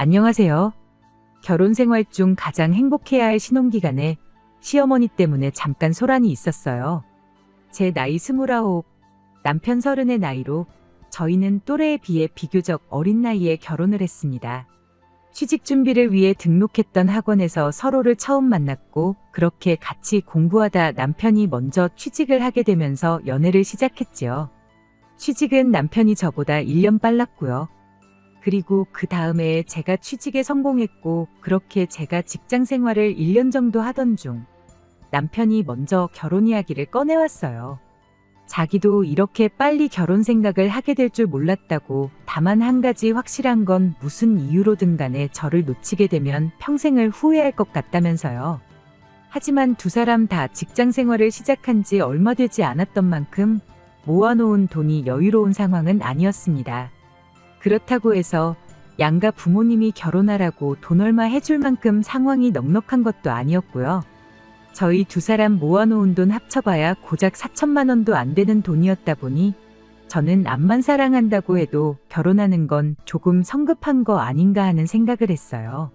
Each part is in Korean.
안녕하세요. 결혼 생활 중 가장 행복해야 할 신혼기간에 시어머니 때문에 잠깐 소란이 있었어요. 제 나이 29, 남편 30의 나이로 저희는 또래에 비해 비교적 어린 나이에 결혼을 했습니다. 취직 준비를 위해 등록했던 학원에서 서로를 처음 만났고 그렇게 같이 공부하다 남편이 먼저 취직을 하게 되면서 연애를 시작했지요. 취직은 남편이 저보다 1년 빨랐고요. 그리고 그 다음에 제가 취직에 성공했고 그렇게 제가 직장 생활을 1년 정도 하던 중 남편이 먼저 결혼 이야기를 꺼내왔어요. 자기도 이렇게 빨리 결혼 생각을 하게 될 줄 몰랐다고, 다만 한 가지 확실한 건 무슨 이유로든 간에 저를 놓치게 되면 평생을 후회할 것 같다면서요. 하지만 두 사람 다 직장 생활을 시작한 지 얼마 되지 않았던 만큼 모아놓은 돈이 여유로운 상황은 아니었습니다. 그렇다고 해서 양가 부모님이 결혼하라고 돈 얼마 해줄 만큼 상황이 넉넉한 것도 아니었고요. 저희 두 사람 모아놓은 돈 합쳐봐야 고작 4천만 원도 안 되는 돈이었다 보니 저는 암만 사랑한다고 해도 결혼하는 건 조금 성급한 거 아닌가 하는 생각을 했어요.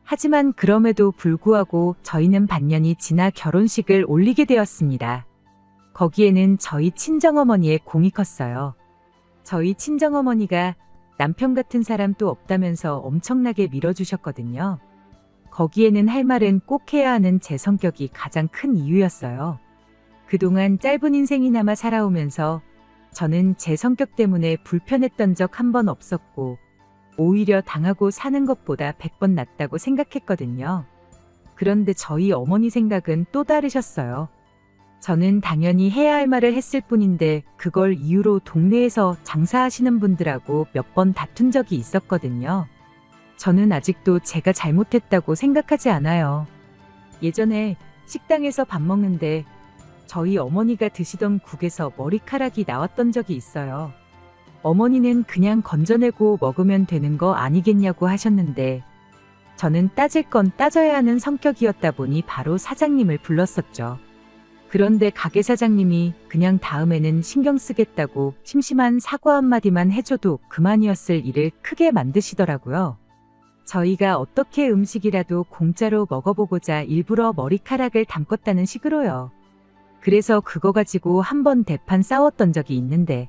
하지만 그럼에도 불구하고 저희는 반년이 지나 결혼식을 올리게 되었습니다. 거기에는 저희 친정어머니의 공이 컸어요. 저희 친정어머니가 남편 같은 사람 또 없다면서 엄청나게 밀어주셨거든요. 거기에는 할 말은 꼭 해야 하는 제 성격이 가장 큰 이유였어요. 그동안 짧은 인생이나마 살아오면서 저는 제 성격 때문에 불편했던 적 한 번 없었고 오히려 당하고 사는 것보다 100번 낫다고 생각했거든요. 그런데 저희 어머니 생각은 또 다르셨어요. 저는 당연히 해야 할 말을 했을 뿐인데 그걸 이유로 동네에서 장사하시는 분들하고 몇 번 다툰 적이 있었거든요. 저는 아직도 제가 잘못했다고 생각하지 않아요. 예전에 식당에서 밥 먹는데 저희 어머니가 드시던 국에서 머리카락이 나왔던 적이 있어요. 어머니는 그냥 건져내고 먹으면 되는 거 아니겠냐고 하셨는데 저는 따질 건 따져야 하는 성격이었다 보니 바로 사장님을 불렀었죠. 그런데 가게 사장님이 그냥 다음에는 신경 쓰겠다고 심심한 사과 한마디만 해줘도 그만이었을 일을 크게 만드시더라고요. 저희가 어떻게 음식이라도 공짜로 먹어보고자 일부러 머리카락을 담궜다는 식으로요. 그래서 그거 가지고 한번 대판 싸웠던 적이 있는데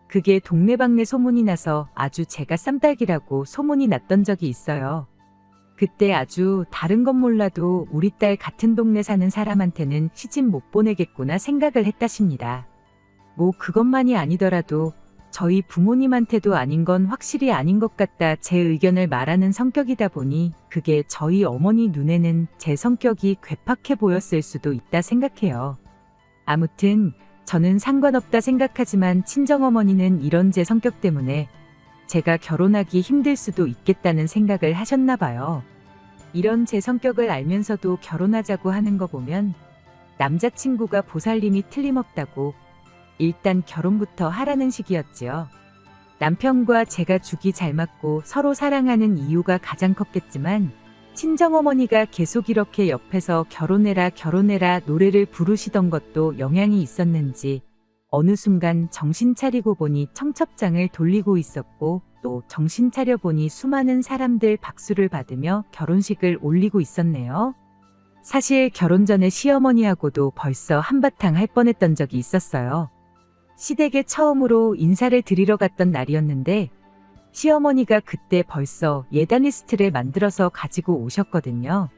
그게 동네방네 소문이 나서 아주 제가 쌈딸기라고 소문이 났던 적이 있어요. 그때 아주 다른 건 몰라도 우리 딸 같은 동네 사는 사람한테는 시집 못 보내겠구나 생각을 했다십니다. 뭐 그것만이 아니더라도 저희 부모님한테도 아닌 건 확실히 아닌 것 같다 제 의견을 말하는 성격이다 보니 그게 저희 어머니 눈에는 제 성격이 괴팍해 보였을 수도 있다 생각해요. 아무튼 저는 상관없다 생각하지만 친정어머니는 이런 제 성격 때문에 제가 결혼하기 힘들 수도 있겠다는 생각을 하셨나 봐요. 이런 제 성격을 알면서도 결혼하자고 하는 거 보면 남자친구가 보살림이 틀림없다고 일단 결혼부터 하라는 식이었지요. 남편과 제가 죽이 잘 맞고 서로 사랑하는 이유가 가장 컸겠지만 친정어머니가 계속 이렇게 옆에서 결혼해라 결혼해라 노래를 부르시던 것도 영향이 있었는지 어느 순간 정신 차리고 보니 청첩장을 돌리고 있었고 또 정신 차려 보니 수많은 사람들 박수를 받으며 결혼식을 올리고 있었네요. 사실 결혼 전에 시어머니하고도 벌써 한바탕 할 뻔했던 적이 있었어요. 시댁에 처음으로 인사를 드리러 갔던 날이었는데 시어머니가 그때 벌써 예단 리스트를 만들어서 가지고 오셨거든요.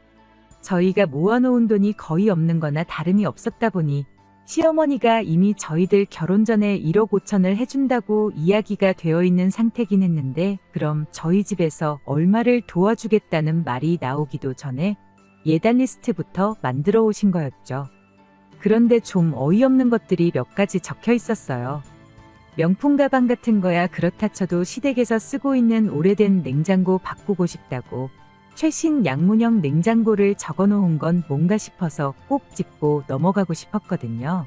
저희가 모아놓은 돈이 거의 없는 거나 다름이 없었다 보니 시어머니가 이미 저희들 결혼 전에 1억 5천을 해준다고 이야기가 되어 있는 상태긴 했는데 그럼 저희 집에서 얼마를 도와주겠다는 말이 나오기도 전에 예단 리스트부터 만들어 오신 거였죠. 그런데 좀 어이없는 것들이 몇 가지 적혀 있었어요. 명품 가방 같은 거야 그렇다 쳐도 시댁에서 쓰고 있는 오래된 냉장고 바꾸고 싶다고 최신 양문형 냉장고를 적어놓은 건 뭔가 싶어서 꼭 짚고 넘어가고 싶었거든요.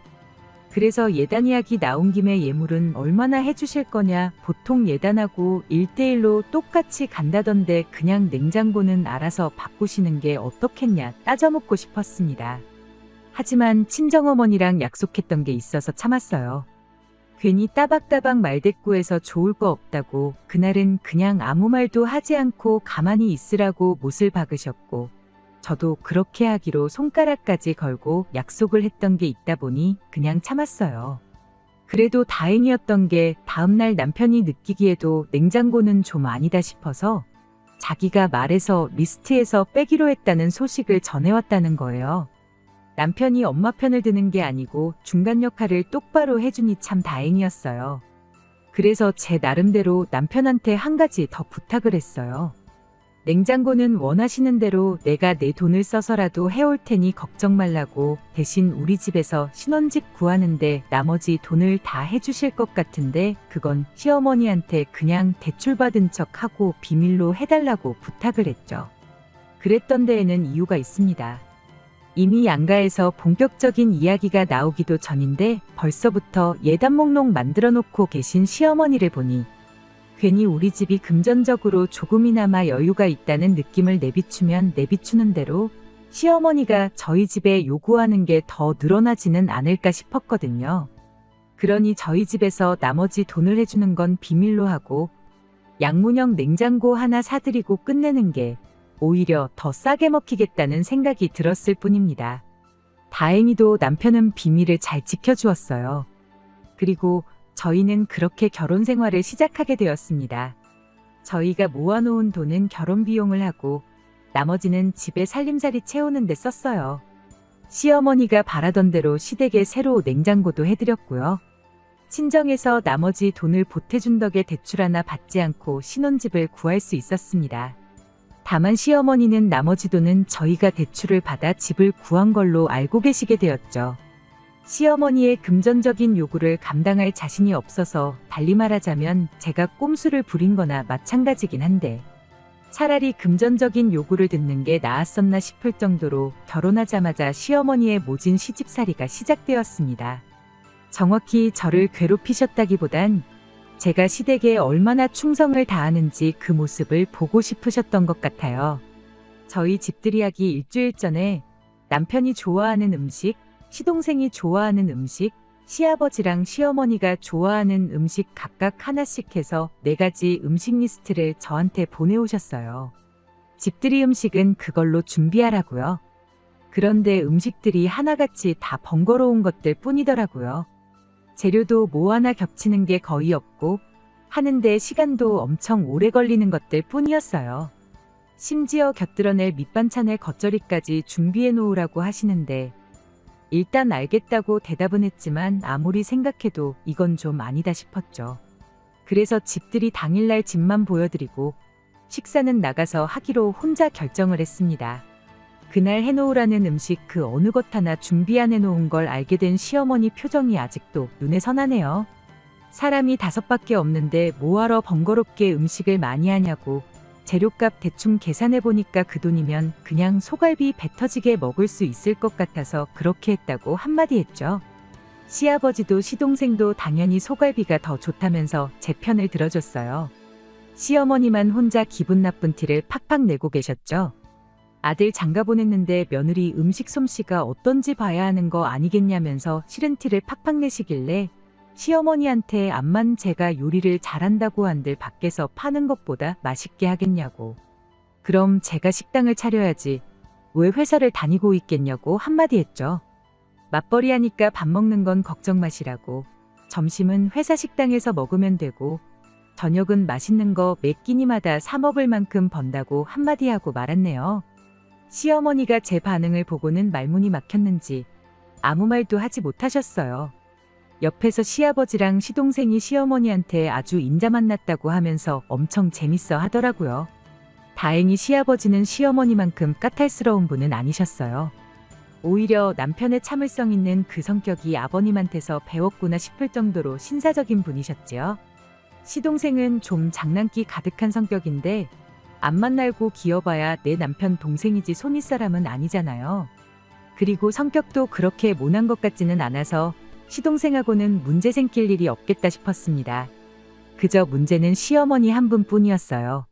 그래서 예단 이야기 나온 김에 예물은 얼마나 해주실 거냐, 보통 예단하고 1대1로 똑같이 간다던데 그냥 냉장고는 알아서 바꾸시는 게 어떻겠냐 따져묻고 싶었습니다. 하지만 친정어머니랑 약속했던 게 있어서 참았어요. 괜히 따박따박 말대꾸해서 좋을 거 없다고 그날은 그냥 아무 말도 하지 않고 가만히 있으라고 못을 박으셨고, 저도 그렇게 하기로 손가락까지 걸고 약속을 했던 게 있다 보니 그냥 참았어요. 그래도 다행이었던 게 다음날 남편이 느끼기에도 냉장고는 좀 아니다 싶어서 자기가 말해서 리스트에서 빼기로 했다는 소식을 전해왔다는 거예요. 남편이 엄마 편을 드는 게 아니고 중간 역할을 똑바로 해주니 참 다행이었어요. 그래서 제 나름대로 남편한테 한 가지 더 부탁을 했어요. 냉장고는 원하시는 대로 내가 내 돈을 써서라도 해올 테니 걱정 말라고, 대신 우리 집에서 신혼집 구하는데 나머지 돈을 다 해주실 것 같은데 그건 시어머니한테 그냥 대출받은 척하고 비밀로 해달라고 부탁을 했죠. 그랬던 데에는 이유가 있습니다. 이미 양가에서 본격적인 이야기가 나오기도 전인데 벌써부터 예단 목록 만들어 놓고 계신 시어머니를 보니 괜히 우리 집이 금전적으로 조금이나마 여유가 있다는 느낌을 내비추면 내비추는 대로 시어머니가 저희 집에 요구하는 게 더 늘어나지는 않을까 싶었거든요. 그러니 저희 집에서 나머지 돈을 해주는 건 비밀로 하고 양문형 냉장고 하나 사드리고 끝내는 게 오히려 더 싸게 먹히겠다는 생각이 들었을 뿐입니다. 다행히도 남편은 비밀을 잘 지켜주었어요. 그리고 저희는 그렇게 결혼 생활을 시작하게 되었습니다. 저희가 모아놓은 돈은 결혼 비용을 하고 나머지는 집에 살림살이 채우는 데 썼어요. 시어머니가 바라던 대로 시댁에 새로 냉장고도 해드렸고요. 친정에서 나머지 돈을 보태준 덕에 대출 하나 받지 않고 신혼집을 구할 수 있었습니다. 다만 시어머니는 나머지 돈은 저희가 대출을 받아 집을 구한 걸로 알고 계시게 되었죠. 시어머니의 금전적인 요구를 감당할 자신이 없어서 달리 말하자면 제가 꼼수를 부린 거나 마찬가지긴 한데 차라리 금전적인 요구를 듣는 게 나았었나 싶을 정도로 결혼하자마자 시어머니의 모진 시집살이가 시작되었습니다. 정확히 저를 괴롭히셨다기보단 제가 시댁에 얼마나 충성을 다하는지 그 모습을 보고 싶으셨던 것 같아요. 저희 집들이하기 일주일 전에 남편이 좋아하는 음식, 시동생이 좋아하는 음식, 시아버지랑 시어머니가 좋아하는 음식 각각 하나씩 해서 4가지 음식 리스트를 저한테 보내오셨어요. 집들이 음식은 그걸로 준비하라고요. 그런데 음식들이 하나같이 다 번거로운 것들 뿐이더라고요. 재료도 뭐 하나 겹치는 게 거의 없고 하는데 시간도 엄청 오래 걸리는 것들 뿐이었어요. 심지어 곁들여낼 밑반찬의 겉절이까지 준비해 놓으라고 하시는데 일단 알겠다고 대답은 했지만 아무리 생각해도 이건 좀 아니다 싶었죠. 그래서 집들이 당일날 집만 보여드리고 식사는 나가서 하기로 혼자 결정을 했습니다. 그날 해놓으라는 음식 그 어느 것 하나 준비 안 해놓은 걸 알게 된 시어머니 표정이 아직도 눈에 선하네요. 사람이 5밖에 없는데 뭐하러 번거롭게 음식을 많이 하냐고, 재료값 대충 계산해보니까 그 돈이면 그냥 소갈비 배 터지게 먹을 수 있을 것 같아서 그렇게 했다고 한마디 했죠. 시아버지도 시동생도 당연히 소갈비가 더 좋다면서 제 편을 들어줬어요. 시어머니만 혼자 기분 나쁜 티를 팍팍 내고 계셨죠. 아들 장가 보냈는데 며느리 음식 솜씨가 어떤지 봐야 하는 거 아니겠냐면서 싫은 티를 팍팍 내시길래 시어머니한테 암만 제가 요리를 잘한다고 한들 밖에서 파는 것보다 맛있게 하겠냐고, 그럼 제가 식당을 차려야지 왜 회사를 다니고 있겠냐고 한마디 했죠. 맞벌이 하니까 밥 먹는 건 걱정 마시라고, 점심은 회사 식당에서 먹으면 되고 저녁은 맛있는 거 매 끼니마다 사 먹을 만큼 번다고 한마디 하고 말았네요. 시어머니가 제 반응을 보고는 말문이 막혔는지 아무 말도 하지 못하셨어요. 옆에서 시아버지랑 시동생이 시어머니한테 아주 인자 만났다고 하면서 엄청 재밌어 하더라고요. 다행히 시아버지는 시어머니만큼 까탈스러운 분은 아니셨어요. 오히려 남편의 참을성 있는 그 성격이 아버님한테서 배웠구나 싶을 정도로 신사적인 분이셨지요. 시동생은 좀 장난기 가득한 성격인데 앞만 날고 기어봐야 내 남편 동생이지 손윗사람은 아니잖아요. 그리고 성격도 그렇게 모난 것 같지는 않아서 시동생하고는 문제 생길 일이 없겠다 싶었습니다. 그저 문제는 시어머니 한 분뿐이었어요.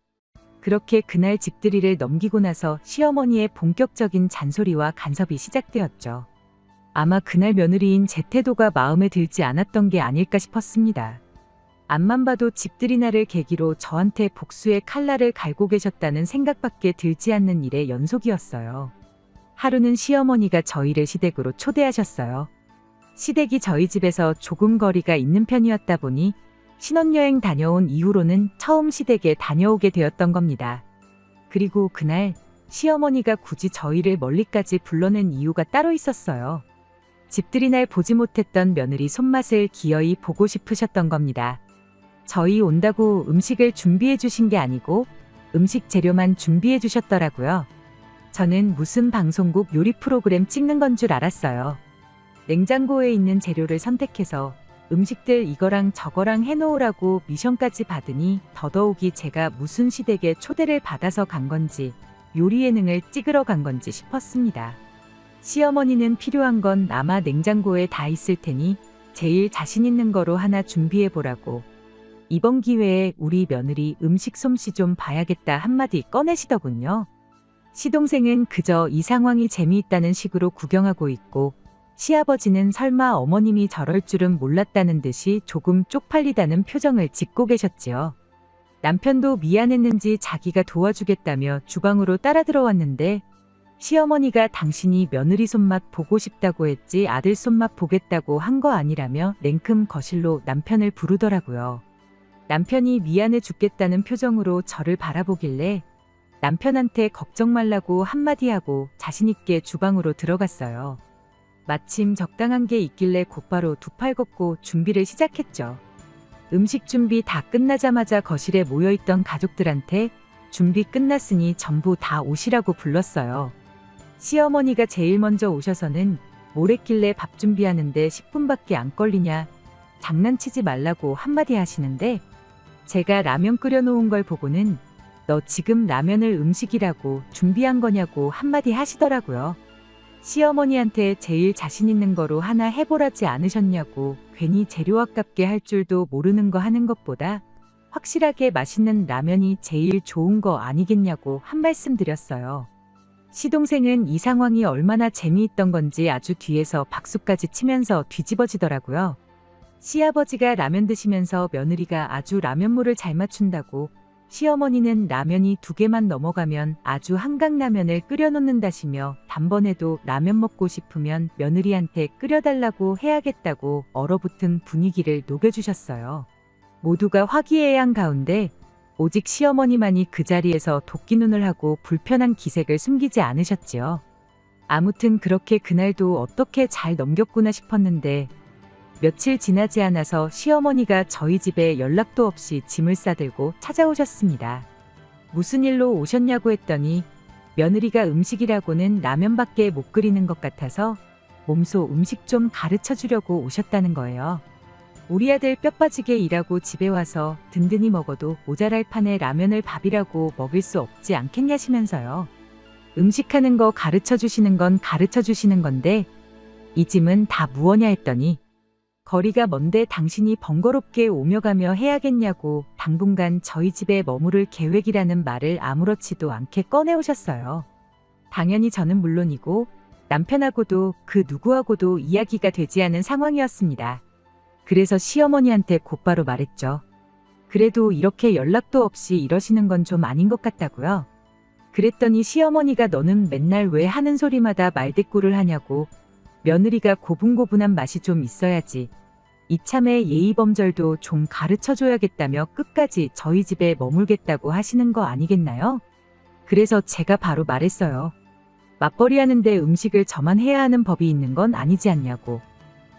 그렇게 그날 집들이를 넘기고 나서 시어머니의 본격적인 잔소리와 간섭이 시작되었죠. 아마 그날 며느리인 제 태도가 마음에 들지 않았던 게 아닐까 싶었습니다. 앞만 봐도 집들이날을 계기로 저한테 복수의 칼날을 갈고 계셨다는 생각밖에 들지 않는 일의 연속이었어요. 하루는 시어머니가 저희를 시댁으로 초대하셨어요. 시댁이 저희 집에서 조금 거리가 있는 편이었다 보니 신혼여행 다녀온 이후로는 처음 시댁에 다녀오게 되었던 겁니다. 그리고 그날 시어머니가 굳이 저희를 멀리까지 불러낸 이유가 따로 있었어요. 집들이날 보지 못했던 며느리 손맛을 기어이 보고 싶으셨던 겁니다. 저희 온다고 음식을 준비해 주신 게 아니고 음식 재료만 준비해 주셨더라고요. 저는 무슨 방송국 요리 프로그램 찍는 건 줄 알았어요. 냉장고에 있는 재료를 선택해서 음식들 이거랑 저거랑 해놓으라고 미션까지 받으니 더더욱이 제가 무슨 시댁에 초대를 받아서 간 건지 요리 예능을 찍으러 간 건지 싶었습니다. 시어머니는 필요한 건 아마 냉장고에 다 있을 테니 제일 자신 있는 거로 하나 준비해 보라고 이번 기회에 우리 며느리 음식 솜씨 좀 봐야겠다 한마디 꺼내시더군요. 시동생은 그저 이 상황이 재미있다는 식으로 구경하고 있고 시아버지는 설마 어머님이 저럴 줄은 몰랐다는 듯이 조금 쪽팔리다는 표정을 짓고 계셨지요. 남편도 미안했는지 자기가 도와주겠다며 주방으로 따라 들어왔는데 시어머니가 당신이 며느리 손맛 보고 싶다고 했지 아들 손맛 보겠다고 한 거 아니라며 냉큼 거실로 남편을 부르더라고요. 남편이 미안해 죽겠다는 표정으로 저를 바라보길래 남편한테 걱정 말라고 한마디 하고 자신있게 주방으로 들어갔어요. 마침 적당한 게 있길래 곧바로 두 팔 걷고 준비를 시작했죠. 음식 준비 다 끝나자마자 거실에 모여있던 가족들한테 준비 끝났으니 전부 다 오시라고 불렀어요. 시어머니가 제일 먼저 오셔서는 뭘 했길래 밥 준비하는데 10분밖에 안 걸리냐 장난치지 말라고 한마디 하시는데 제가 라면 끓여놓은 걸 보고는 너 지금 라면을 음식이라고 준비한 거냐고 한마디 하시더라고요. 시어머니한테 제일 자신 있는 거로 하나 해보라지 않으셨냐고 괜히 재료 아깝게 할 줄도 모르는 거 하는 것보다 확실하게 맛있는 라면이 제일 좋은 거 아니겠냐고 한 말씀 드렸어요. 시동생은 이 상황이 얼마나 재미있던 건지 아주 뒤에서 박수까지 치면서 뒤집어지더라고요. 시아버지가 라면 드시면서 며느리가 아주 라면물을 잘 맞춘다고 시어머니는 라면이 2개만 넘어가면 아주 한강라면을 끓여놓는다시며 단번에도 라면 먹고 싶으면 며느리한테 끓여달라고 해야겠다고 얼어붙은 분위기를 녹여주셨어요. 모두가 화기애애한 가운데 오직 시어머니만이 그 자리에서 도끼눈을 하고 불편한 기색을 숨기지 않으셨지요. 아무튼 그렇게 그날도 어떻게 잘 넘겼구나 싶었는데 며칠 지나지 않아서 시어머니가 저희 집에 연락도 없이 짐을 싸들고 찾아오셨습니다. 무슨 일로 오셨냐고 했더니 며느리가 음식이라고는 라면밖에 못 끓이는 것 같아서 몸소 음식 좀 가르쳐 주려고 오셨다는 거예요. 우리 아들 뼈 빠지게 일하고 집에 와서 든든히 먹어도 모자랄 판에 라면을 밥이라고 먹일 수 없지 않겠냐시면서요. 음식하는 거 가르쳐 주시는 건 가르쳐 주시는 건데 이 짐은 다 무엇냐 했더니 거리가 먼데 당신이 번거롭게 오며 가며 해야겠냐고 당분간 저희 집에 머무를 계획이라는 말을 아무렇지도 않게 꺼내오셨어요. 당연히 저는 물론이고 남편하고도 그 누구하고도 이야기가 되지 않은 상황이었습니다. 그래서 시어머니한테 곧바로 말했죠. 그래도 이렇게 연락도 없이 이러시는 건 좀 아닌 것 같다고요. 그랬더니 시어머니가 너는 맨날 왜 하는 소리마다 말대꾸를 하냐고 며느리가 고분고분한 맛이 좀 있어야지. 이참에 예의범절도 좀 가르쳐줘야겠다며 끝까지 저희 집에 머물겠다고 하시는 거 아니겠나요? 그래서 제가 바로 말했어요. 맞벌이 하는데 음식을 저만 해야 하는 법이 있는 건 아니지 않냐고.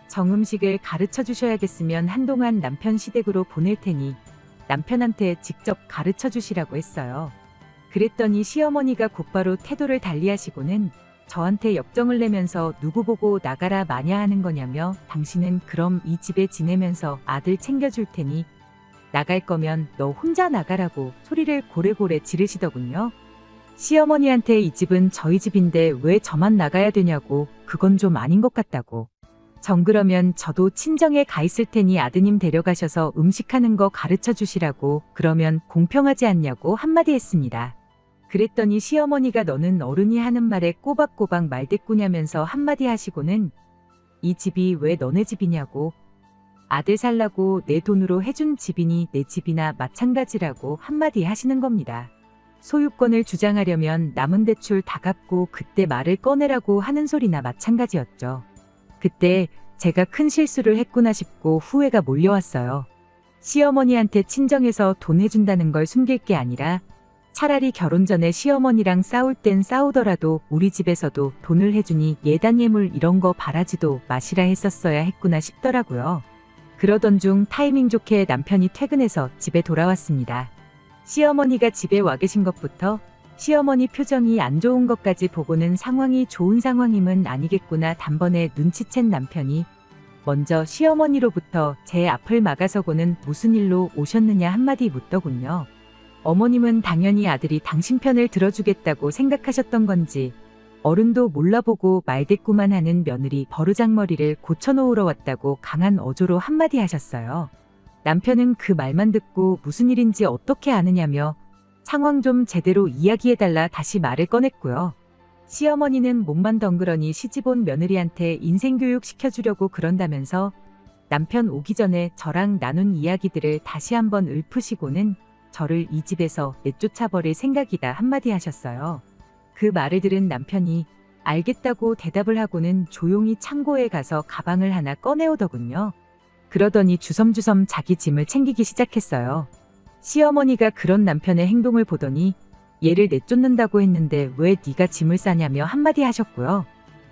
정음식을 가르쳐 주셔야겠으면 한동안 남편 시댁으로 보낼 테니 남편한테 직접 가르쳐 주시라고 했어요. 그랬더니 시어머니가 곧바로 태도를 달리하시고는 저한테 역정을 내면서 누구 보고 나가라 마냐 하는 거냐며 당신은 그럼 이 집에 지내면서 아들 챙겨줄 테니 나갈 거면 너 혼자 나가라고 소리를 고래고래 지르시더군요. 시어머니한테 이 집은 저희 집인데 왜 저만 나가야 되냐고 그건 좀 아닌 것 같다고. 정 그러면 저도 친정에 가 있을 테니 아드님 데려가셔서 음식하는 거 가르쳐 주시라고 그러면 공평하지 않냐고 한마디 했습니다. 그랬더니 시어머니가 너는 어른이 하는 말에 꼬박꼬박 말대꾸냐면서 한마디 하시고는 이 집이 왜 너네 집이냐고. 아들 살라고 내 돈으로 해준 집이니 내 집이나 마찬가지라고 한마디 하시는 겁니다. 소유권을 주장하려면 남은 대출 다 갚고 그때 말을 꺼내라고 하는 소리나 마찬가지였죠. 그때 제가 큰 실수를 했구나 싶고 후회가 몰려왔어요. 시어머니한테 친정에서 돈 해준다는 걸 숨길 게 아니라 차라리 결혼 전에 시어머니랑 싸울 땐 싸우더라도 우리 집에서도 돈을 해주니 예단 예물 이런 거 바라지도 마시라 했었어야 했구나 싶더라고요. 그러던 중 타이밍 좋게 남편이 퇴근해서 집에 돌아왔습니다. 시어머니가 집에 와 계신 것부터 시어머니 표정이 안 좋은 것까지 보고는 상황이 좋은 상황임은 아니겠구나 단번에 눈치챈 남편이 먼저 시어머니로부터 제 앞을 막아서고는 무슨 일로 오셨느냐 한마디 묻더군요. 어머님은 당연히 아들이 당신 편을 들어주겠다고 생각하셨던 건지 어른도 몰라보고 말대꾸만 하는 며느리 버르장머리를 고쳐놓으러 왔다고 강한 어조로 한마디 하셨어요. 남편은 그 말만 듣고 무슨 일인지 어떻게 아느냐며 상황 좀 제대로 이야기해달라 다시 말을 꺼냈고요. 시어머니는 몸만 덩그러니 시집온 며느리한테 인생교육 시켜주려고 그런다면서 남편 오기 전에 저랑 나눈 이야기들을 다시 한번 읊으시고는 저를 이 집에서 내쫓아버릴 생각이다 한마디 하셨어요. 그 말을 들은 남편이 알겠다고 대답을 하고는 조용히 창고에 가서 가방을 하나 꺼내오더군요. 그러더니 주섬주섬 자기 짐을 챙기기 시작했어요. 시어머니가 그런 남편의 행동을 보더니 얘를 내쫓는다고 했는데 왜 네가 짐을 싸냐며 한마디 하셨고요.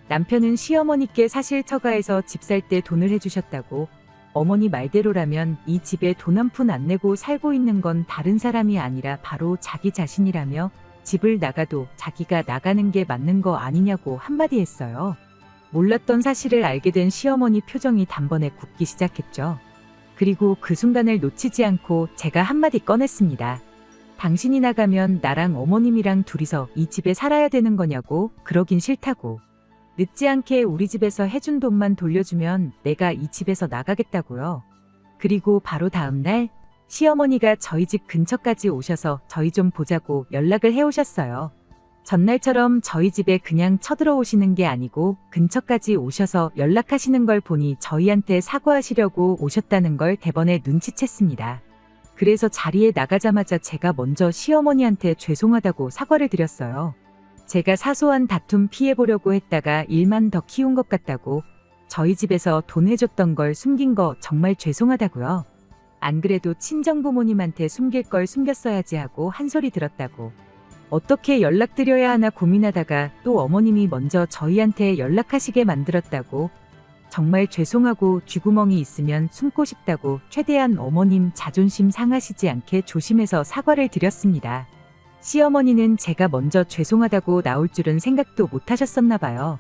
남편은 시어머니께 사실 처가에서 집 살 때 돈을 해주셨다고 어머니 말대로라면 이 집에 돈 한 푼 안 내고 살고 있는 건 다른 사람이 아니라 바로 자기 자신이라며 집을 나가도 자기가 나가는 게 맞는 거 아니냐고 한마디 했어요. 몰랐던 사실을 알게 된 시어머니 표정이 단번에 굳기 시작했죠. 그리고 그 순간을 놓치지 않고 제가 한마디 꺼냈습니다. 당신이 나가면 나랑 어머님이랑 둘이서 이 집에 살아야 되는 거냐고. 그러긴 싫다고. 늦지 않게 우리 집에서 해준 돈만 돌려주면 내가 이 집에서 나가겠다고요. 그리고 바로 다음 날 시어머니가 저희 집 근처까지 오셔서 저희 좀 보자고 연락을 해오셨어요. 전날처럼 저희 집에 그냥 쳐들어오시는 게 아니고 근처까지 오셔서 연락하시는 걸 보니 저희한테 사과하시려고 오셨다는 걸 대번에 눈치챘습니다. 그래서 자리에 나가자마자 제가 먼저 시어머니한테 죄송하다고 사과를 드렸어요. 제가 사소한 다툼 피해보려고 했다가 일만 더 키운 것 같다고 저희 집에서 돈 해줬던 걸 숨긴 거 정말 죄송하다고요. 안 그래도 친정부모님한테 숨길 걸 숨겼어야지 하고 한 소리 들었다고. 어떻게 연락드려야 하나 고민하다가 또 어머님이 먼저 저희한테 연락하시게 만들었다고. 정말 죄송하고 쥐구멍이 있으면 숨고 싶다고 최대한 어머님 자존심 상하시지 않게 조심해서 사과를 드렸습니다. 시어머니는 제가 먼저 죄송하다고 나올 줄은 생각도 못 하셨었나 봐요.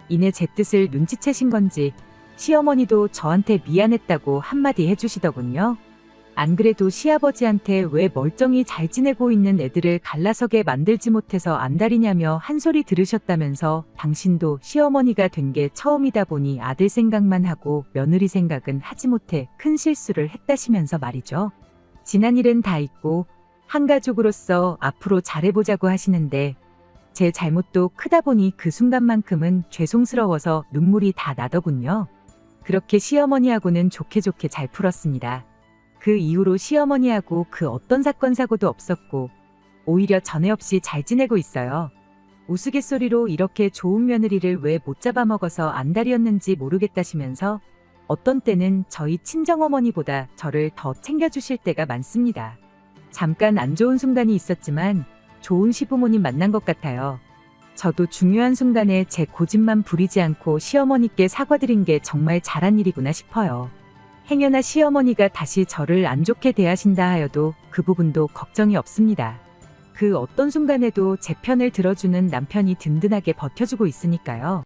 이내 제 뜻을 눈치채신 건지 시어머니도 저한테 미안했다고 한마디 해주시더군요. 안 그래도 시아버지한테 왜 멀쩡히 잘 지내고 있는 애들을 갈라서게 만들지 못해서 안달이냐며 한 소리 들으셨다면서 당신도 시어머니가 된 게 처음이다 보니 아들 생각만 하고 며느리 생각은 하지 못해 큰 실수를 했다시면서 말이죠. 지난 일은 다 잊고 한 가족으로서 앞으로 잘해보자고 하시는데 제 잘못도 크다 보니 그 순간만큼은 죄송스러워서 눈물이 다 나더군요. 그렇게 시어머니하고는 좋게 잘 풀었습니다. 그 이후로 시어머니하고 그 어떤 사건 사고도 없었고 오히려 전에 없이 잘 지내고 있어요. 우스갯소리로 이렇게 좋은 며느리를 왜 못 잡아먹어서 안달이었는지 모르겠다시면서 어떤 때는 저희 친정어머니보다 저를 더 챙겨주실 때가 많습니다. 잠깐 안 좋은 순간이 있었지만 좋은 시부모님 만난 것 같아요. 저도 중요한 순간에 제 고집만 부리지 않고 시어머니께 사과드린 게 정말 잘한 일이구나 싶어요. 행여나 시어머니가 다시 저를 안 좋게 대하신다 하여도 그 부분도 걱정이 없습니다. 그 어떤 순간에도 제 편을 들어주는 남편이 든든하게 버텨주고 있으니까요.